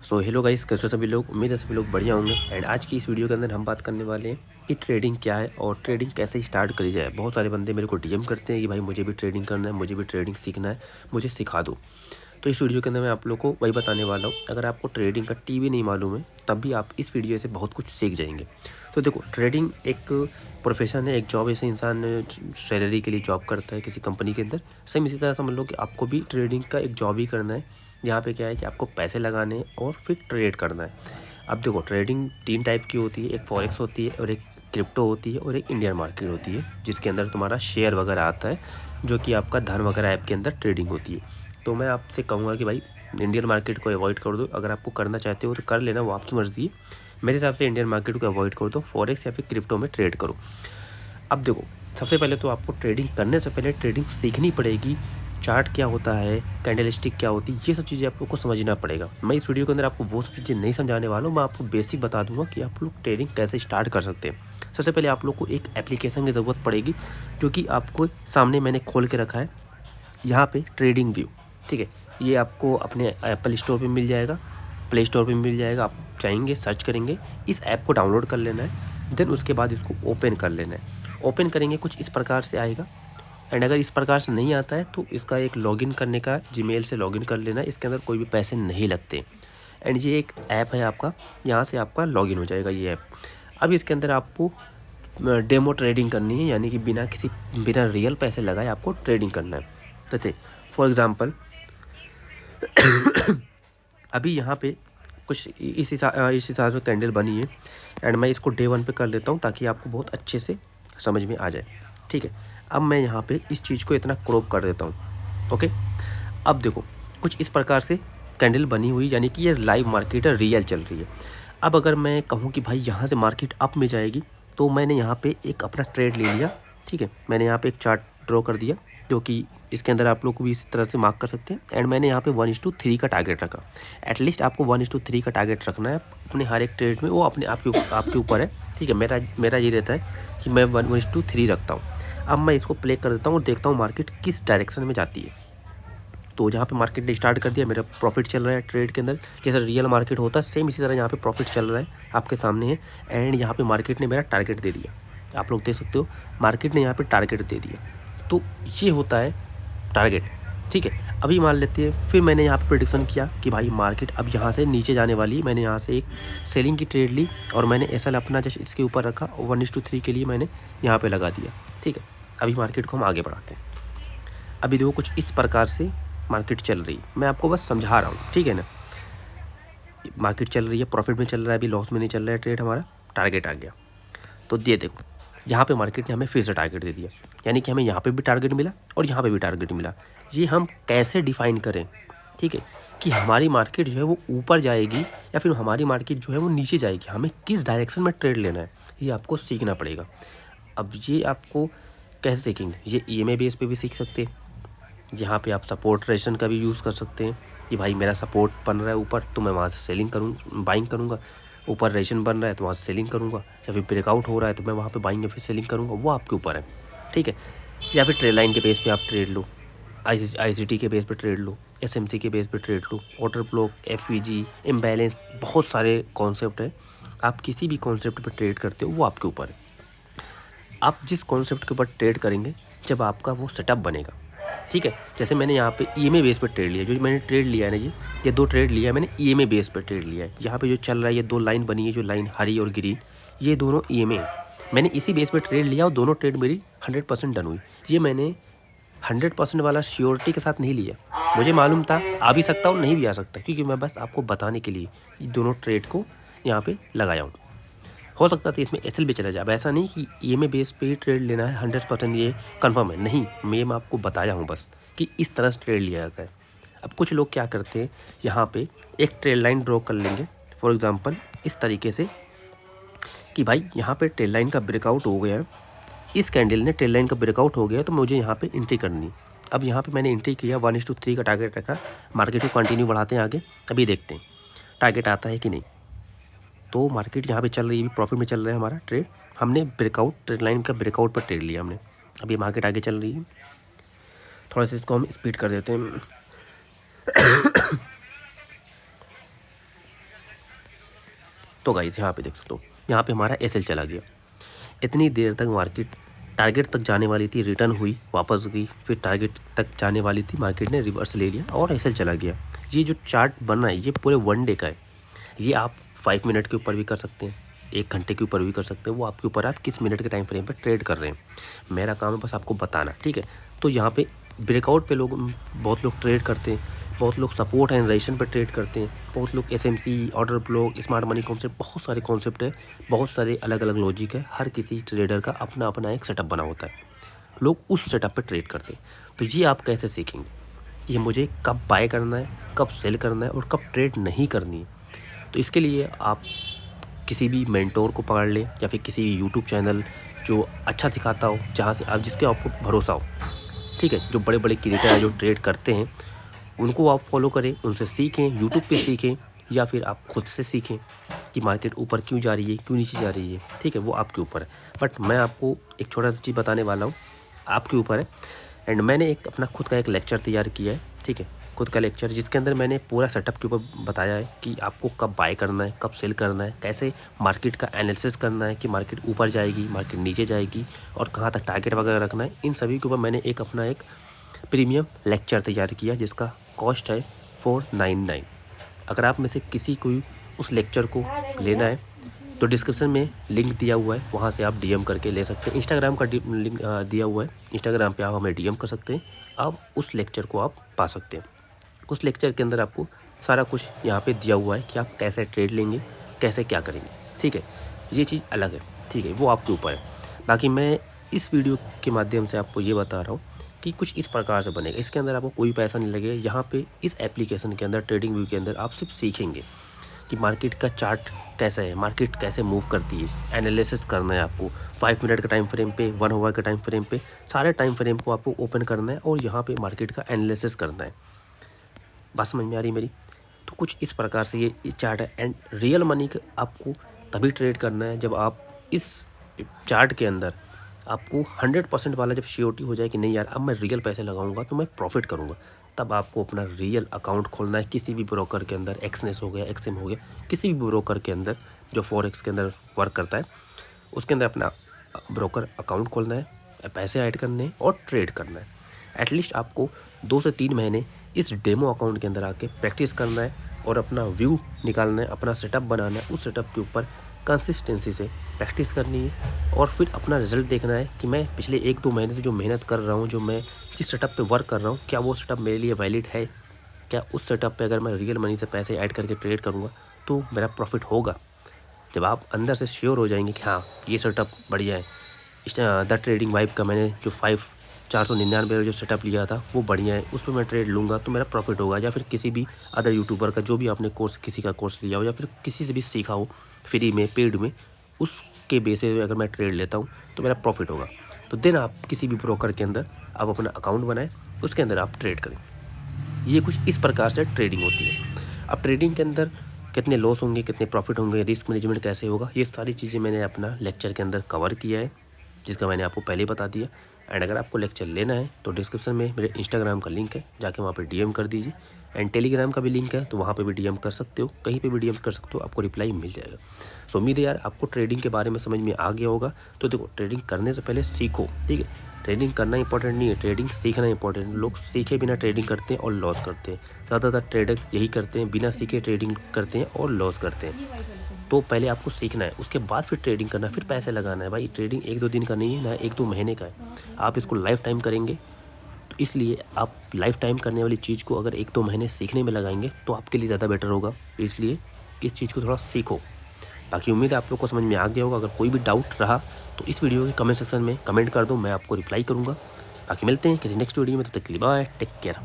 So hello guys, कैसे हो सभी लोग। उम्मीद है सभी लोग बढ़िया होंगे। एंड आज की इस वीडियो के अंदर हम बात करने वाले हैं कि ट्रेडिंग क्या है और ट्रेडिंग कैसे स्टार्ट करी जाए। बहुत सारे बंदे मेरे को डीएम करते हैं कि भाई मुझे भी ट्रेडिंग करना है, मुझे भी ट्रेडिंग सीखना है, मुझे सिखा दो। तो इस वीडियो के अंदर मैं आप लोग को वही बताने वाला हूँ। अगर आपको ट्रेडिंग का टी भी नहीं मालूम है तब भी आप इस वीडियो से बहुत कुछ सीख जाएंगे। तो देखो, ट्रेडिंग एक प्रोफेशन है, एक जॉब। ऐसे इंसान सैलरी के लिए जॉब करता है किसी कंपनी के अंदर, सेम इसी तरह समझ लो कि आपको भी ट्रेडिंग का एक जॉब ही करना है। यहाँ पे क्या है कि आपको पैसे लगाने हैं और फिर ट्रेड करना है। अब देखो, ट्रेडिंग 3 टाइप की होती है। एक फॉरेक्स होती है और एक क्रिप्टो होती है और एक इंडियन मार्केट होती है, जिसके अंदर तुम्हारा शेयर वगैरह आता है, जो कि आपका धन वगैरह ऐप के अंदर ट्रेडिंग होती है। तो मैं आपसे कहूँगा कि भाई इंडियन मार्केट को अवॉइड कर दो। अगर आपको करना चाहते हो तो कर लेना, वो आपकी मर्ज़ी है। मेरे हिसाब से इंडियन मार्केट को अवॉइड कर दो, फॉरेक्स या फिर क्रिप्टो में ट्रेड करो। अब देखो, सबसे पहले तो आपको ट्रेडिंग करने से पहले ट्रेडिंग सीखनी पड़ेगी। चार्ट क्या होता है, कैंडलस्टिक क्या होती है, ये सब चीज़ें आप लोग को समझना पड़ेगा। मैं इस वीडियो के अंदर आपको वो सब चीज़ें नहीं समझाने वाला हूँ। मैं आपको बेसिक बता दूंगा कि आप लोग ट्रेडिंग कैसे स्टार्ट कर सकते हैं। सबसे पहले आप लोग को एक एप्लीकेशन की ज़रूरत पड़ेगी, जो कि आपको सामने मैंने खोल के रखा है यहाँ पे, ट्रेडिंग व्यू। ठीक है, ये आपको अपने एप्पल स्टोर पे मिल जाएगा, प्ले स्टोर पे मिल जाएगा। आप चाहेंगे सर्च करेंगे, इस ऐप को डाउनलोड कर लेना है। देन उसके बाद इसको ओपन कर लेना है। ओपन करेंगे कुछ इस प्रकार से आएगा। एंड अगर इस प्रकार से नहीं आता है तो इसका एक लॉगिन करने का, जीमेल से लॉगिन कर लेना है। इसके अंदर कोई भी पैसे नहीं लगते। एंड ये एक ऐप है आपका, यहाँ से आपका लॉगिन हो जाएगा ये ऐप। अब इसके अंदर आपको डेमो ट्रेडिंग करनी है, यानी कि बिना रियल पैसे लगाए आपको ट्रेडिंग करना है। जैसे फॉर एग्ज़ाम्पल अभी यहाँ पे कुछ इस हिसाब से कैंडल बनी है। एंड मैं इसको डे 1 पे कर लेता हूँ ताकि आपको बहुत अच्छे से समझ में आ जाए। ठीक है, अब मैं यहाँ पे इस चीज़ को इतना क्रॉप कर देता हूँ। ओके, अब देखो कुछ इस प्रकार से कैंडल बनी हुई, यानी कि ये लाइव मार्केट है, रियल चल रही है। अब अगर मैं कहूँ कि भाई यहाँ से मार्केट अप में जाएगी, तो मैंने यहाँ पे एक अपना ट्रेड ले लिया। ठीक है, मैंने यहाँ पे एक चार्ट ड्रॉ कर दिया, जो कि इसके अंदर आप लोग को भी इस तरह से मार्क कर सकते हैं। एंड मैंने यहाँ पे 1:3 का टारगेट रखा। एटलीस्ट आपको 1:3 का टारगेट रखना है अपने हर एक ट्रेड में, वो अपने आपके ऊपर है। ठीक है, मेरा ये रहता है कि मैं 1:3 रखता हूँ। अब मैं इसको प्ले कर देता हूँ और देखता हूँ मार्केट किस डायरेक्शन में जाती है। तो जहाँ पे मार्केट ने स्टार्ट कर दिया, मेरा प्रॉफिट चल रहा है ट्रेड के अंदर, जैसे रियल मार्केट होता है सेम इसी तरह यहाँ पे प्रॉफिट चल रहा है, आपके सामने है। एंड यहाँ पे मार्केट ने मेरा टारगेट दे दिया, आप लोग देख सकते हो, मार्केट ने यहाँ पे टारगेट दे दिया। तो ये होता है टारगेट। ठीक है, अभी मान लेते हैं, फिर मैंने यहाँ पे प्रेडिक्शन किया कि भाई मार्केट अब यहाँ से नीचे जाने वाली है। मैंने यहाँ से एक सेलिंग की ट्रेड ली और मैंने एसएल अपना जस्ट इसके ऊपर रखा, 1:3 के लिए मैंने यहाँ पे लगा दिया। ठीक है, अभी मार्केट को हम आगे बढ़ाते हैं। अभी देखो कुछ इस प्रकार से मार्केट चल रही है, मैं आपको बस समझा रहा हूँ। ठीक है ना, मार्केट चल रही है, प्रॉफिट में चल रहा है, अभी लॉस में नहीं चल रहा है ट्रेड हमारा। टारगेट आ गया, तो ये देखो यहाँ पे मार्केट ने हमें फिर से टारगेट दे दिया, यानी कि हमें यहाँ पे भी टारगेट मिला और यहाँ पे भी टारगेट मिला। ये हम कैसे डिफाइन करें, ठीक है, कि हमारी मार्केट जो है वो ऊपर जाएगी या फिर हमारी मार्केट जो है वो नीचे जाएगी, हमें किस डायरेक्शन में ट्रेड लेना है, ये आपको सीखना पड़ेगा। अब ये आपको कैसे सीखेंगे, ये ईएमए बेस पे भी सीख सकते हैं, जहाँ पे आप सपोर्ट रेशन का भी यूज़ कर सकते हैं कि भाई मेरा सपोर्ट बन रहा है ऊपर, तो मैं वहाँ से सेलिंग बाइंग करूँगा। ऊपर रेशन बन रहा है तो वहाँ से सेलिंग करूँगा, या फिर ब्रेकआउट हो रहा है तो मैं वहाँ पे बाइंग या फिर सेलिंग करूँगा, वो आपके ऊपर है। ठीक है, या फिर ट्रेड लाइन के बेस पे आप ट्रेड लो, आईसीटी के बेस पे ट्रेड लो, एसएमसी के बेस पे ट्रेड लो, ऑर्डर ब्लॉक, एफवीजी, इम्बैलेंस, बहुत सारे कॉन्सेप्ट है। आप किसी भी कॉन्सेप्ट पर ट्रेड करते हो वो आपके ऊपर है। आप जिस कॉन्सेप्ट के ऊपर ट्रेड करेंगे, जब आपका वो सेटअप बनेगा, ठीक है, जैसे मैंने यहाँ पे ईएमए बेस पे ट्रेड लिया, जो मैंने ट्रेड लिया है ना, ये 2 ट्रेड लिया है मैंने, ईएमए बेस पे ट्रेड लिया है। यहाँ पे जो चल रहा है, ये 2 लाइन बनी है, जो लाइन हरी और ग्रीन, ये दोनों ईएमए, मैंने इसी बेस पे ट्रेड लिया और दोनों ट्रेड मेरी 100% डन हुई। ये मैंने 100% वाला श्योरिटी के साथ नहीं लिया, मुझे मालूम था आ भी सकता और नहीं भी आ सकता, क्योंकि मैं बस आपको बताने के लिए ये दोनों ट्रेड को यहाँ पे लगाया हूँ। हो सकता था इसमें एसएल भी चला जाए, अब ऐसा नहीं कि ईएमए बेस पे ही ट्रेड लेना है 100% ये कंफर्म है, नहीं, मैं आपको बताया हूँ बस कि इस तरह से ट्रेड लिया जाता है। अब कुछ लोग क्या करते हैं, यहाँ पे एक ट्रेड लाइन ड्रॉ कर लेंगे, फॉर एग्जांपल इस तरीके से कि भाई यहाँ पे ट्रेड लाइन का ब्रेकआउट हो गया है, इस कैंडल ने ट्रेड लाइन का ब्रेकआउट हो गया, तो मुझे यहाँ पे एंट्री करनी है। अब यहाँ पे मैंने एंट्री किया, 1:3 का टारगेट रखा, मार्केट को कंटिन्यू बढ़ाते हैं आगे। अभी देखते हैं टारगेट आता है कि नहीं। तो मार्केट यहाँ पे चल रही है, प्रॉफिट में चल रहा है हमारा ट्रेड, हमने ब्रेकआउट, ट्रेड लाइन का ब्रेकआउट पर ट्रेड लिया हमने। अभी मार्केट आगे चल रही है, थोड़ा सा इसको हम स्पीड कर देते हैं। तो गाइस यहाँ पे देखो, तो यहाँ पे हमारा एसएल चला गया। इतनी देर तक मार्केट टारगेट तक जाने वाली थी, रिटर्न हुई, वापस गई, फिर टारगेट तक जाने वाली थी, मार्केट ने रिवर्स ले लिया और एसएल चला गया। ये जो चार्ट बन रहा है ये पूरे 1 डे का है। ये आप 5 मिनट के ऊपर भी कर सकते हैं, 1 घंटे के ऊपर भी कर सकते हैं, वो आपके ऊपर, आप किस मिनट के टाइम फ्रेम पर ट्रेड कर रहे हैं। मेरा काम है बस आपको बताना, ठीक है। तो यहाँ पे ब्रेकआउट पे बहुत लोग ट्रेड करते हैं, बहुत लोग सपोर्ट एंड रेजिस्टेंस पे ट्रेड करते हैं, बहुत लोग SMC, order block, smart money concept, बहुत सारे कॉन्सेप्ट है, बहुत सारे अलग अलग लॉजिक है। हर किसी ट्रेडर का अपना अपना एक सेटअप बना होता है, लोग उस सेटअप पे ट्रेड करते हैं। तो ये आप कैसे सीखेंगे कि मुझे कब बाय करना है, कब सेल करना है और कब ट्रेड नहीं करनी है। तो इसके लिए आप किसी भी मेंटोर को पकड़ लें या फिर किसी यूट्यूब चैनल जो अच्छा सिखाता हो, जहाँ से आप, जिसके आपको भरोसा हो, ठीक है। जो बड़े बड़े क्रिएटर हैं जो ट्रेड करते हैं उनको आप फॉलो करें, उनसे सीखें, यूट्यूब पे सीखें या फिर आप खुद से सीखें कि मार्केट ऊपर क्यों जा रही है, क्यों नीचे जा रही है, ठीक है। वो आपके ऊपर है, बट मैं आपको एक छोटा सा चीज़ बताने वाला हूँ, आपके ऊपर है। एंड मैंने एक अपना खुद का एक लेक्चर तैयार किया है, ठीक है, खुद का लेक्चर, जिसके अंदर मैंने पूरा सेटअप के ऊपर बताया है कि आपको कब बाय करना है, कब सेल करना है, कैसे मार्केट का एनालिसिस करना है कि मार्केट ऊपर जाएगी, मार्केट नीचे जाएगी और कहाँ तक टारगेट वगैरह रखना है। इन सभी के ऊपर मैंने एक अपना एक प्रीमियम लेक्चर तैयार किया जिसका कॉस्ट है 499। अगर आप में से किसी को उस लेक्चर को लेना है तो डिस्क्रिप्शन में लिंक दिया हुआ है, वहाँ से आप डीएम करके ले सकते हैं। इंस्टाग्राम का लिंक दिया हुआ है, इंस्टाग्राम पे आप हमें डीएम कर सकते हैं, आप उस लेक्चर को आप पा सकते हैं। उस लेक्चर के अंदर आपको सारा कुछ यहाँ पे दिया हुआ है कि आप कैसे ट्रेड लेंगे, कैसे क्या करेंगे, ठीक है। ये चीज़ अलग है, ठीक है, वो आपके ऊपर है। बाकी मैं इस वीडियो के माध्यम से आपको ये बता रहा हूँ कि कुछ इस प्रकार से बनेगा। इसके अंदर आपको कोई पैसा नहीं लगेगा। यहाँ पे इस एप्लीकेशन के अंदर, ट्रेडिंग व्यू के अंदर आप सिर्फ सीखेंगे कि मार्केट का चार्ट कैसा है, मार्केट कैसे मूव करती है, एनालिसिस करना है आपको 5 मिनट के टाइम फ्रेम पे, 1 आवर के टाइम फ्रेम पे, सारे टाइम फ्रेम को आपको ओपन करना है और यहाँ पे मार्केट का एनालिसिस करना है। बात समझ में आ रही मेरी? तो कुछ इस प्रकार से ये चार्ट है। एंड रियल मनी का आपको तभी ट्रेड करना है जब आप इस चार्ट के अंदर आपको 100% वाला जब श्योरिटी हो जाए कि नहीं यार अब मैं रियल पैसे लगाऊंगा तो मैं प्रॉफिट करूंगा, तब आपको अपना रियल अकाउंट खोलना है किसी भी ब्रोकर के अंदर। एक्सनेस हो गया, एक्सएम हो गया, किसी भी ब्रोकर के अंदर जो फॉरेक्स के अंदर वर्क करता है उसके अंदर अपना ब्रोकर अकाउंट खोलना है, पैसे ऐड करने हैं और ट्रेड करना है। एटलीस्ट आपको 2 से 3 महीने इस डेमो अकाउंट के अंदर आके प्रैक्टिस करना है और अपना व्यू निकालना है, अपना सेटअप बनाना है। उस सेटअप के ऊपर कंसिस्टेंसी से प्रैक्टिस करनी है और फिर अपना रिजल्ट देखना है कि मैं पिछले 1-2 महीने से जो मेहनत कर रहा हूँ, जो मैं जिस सेटअप पे वर्क कर रहा हूँ, क्या वो सेटअप मेरे लिए वैलिड है, क्या उस सेटअप पे अगर मैं रियल मनी से पैसे ऐड करके ट्रेड करूँगा तो मेरा प्रॉफिट होगा। जब आप अंदर से श्योर हो जाएंगे कि हाँ ये सेटअप बढ़िया है, इस द ट्रेडिंग वाइब का मैंने जो 499 जो सेटअप लिया था वो बढ़िया है, उसमें मैं ट्रेड लूँगा तो मेरा प्रॉफिट होगा। या फिर किसी भी अदर यूट्यूबर का जो भी आपने कोर्स, किसी का कोर्स लिया हो या फिर किसी से भी सीखा हो फ्री में, पेड में, उसके बेसिस पे अगर मैं ट्रेड लेता हूँ तो मेरा प्रॉफिट होगा। तो देन आप किसी भी ब्रोकर के अंदर आप अपना अकाउंट बनाएं, उसके अंदर आप ट्रेड करें। ये कुछ इस प्रकार से ट्रेडिंग होती है। अब ट्रेडिंग के अंदर कितने लॉस होंगे, कितने प्रॉफिट होंगे, रिस्क मैनेजमेंट कैसे होगा, ये सारी चीज़ें मैंने अपना लेक्चर के अंदर कवर किया है, जिसका मैंने आपको पहले बता दिया। एंड अगर आपको लेक्चर लेना है तो डिस्क्रिप्शन में मेरे इंस्टाग्राम का लिंक है, जाके वहाँ पे डीएम कर दीजिए। एंड टेलीग्राम का भी लिंक है, तो वहाँ पे भी डीएम कर सकते हो, कहीं पे भी डीएम कर सकते हो, आपको रिप्लाई मिल जाएगा। सो उम्मीद है यार आपको ट्रेडिंग के बारे में समझ में आ गया होगा। तो देखो, ट्रेडिंग करने से पहले सीखो, ठीक है। ट्रेडिंग करना इंपॉर्टेंट नहीं है, ट्रेडिंग सीखना इंपॉर्टेंट है। लोग सीखे बिना ट्रेडिंग करते हैं और लॉस करते हैं। ज़्यादातर ट्रेडर यही करते हैं, बिना सीखे ट्रेडिंग करते हैं और लॉस करते हैं। तो पहले आपको सीखना है, उसके बाद फिर ट्रेडिंग करना है, फिर पैसे लगाना है। भाई ट्रेडिंग 1-2 दिन का नहीं है ना, 1-2 महीने का है। आप इसको लाइफ टाइम करेंगे, तो इसलिए आप लाइफ टाइम करने वाली चीज़ को अगर 1-2 महीने सीखने में लगाएंगे तो आपके लिए ज़्यादा बेटर होगा। तो इसलिए इस चीज़ को थोड़ा सीखो। बाकी उम्मीद है आप लोग को समझ में आ गया होगा। अगर कोई भी डाउट रहा तो इस वीडियो के कमेंट सेक्शन में कमेंट कर दो, मैं आपको रिप्लाई करूँगा। बाकी मिलते हैं किसी नेक्स्ट वीडियो में, तब तक के लिए बाय, टेक केयर।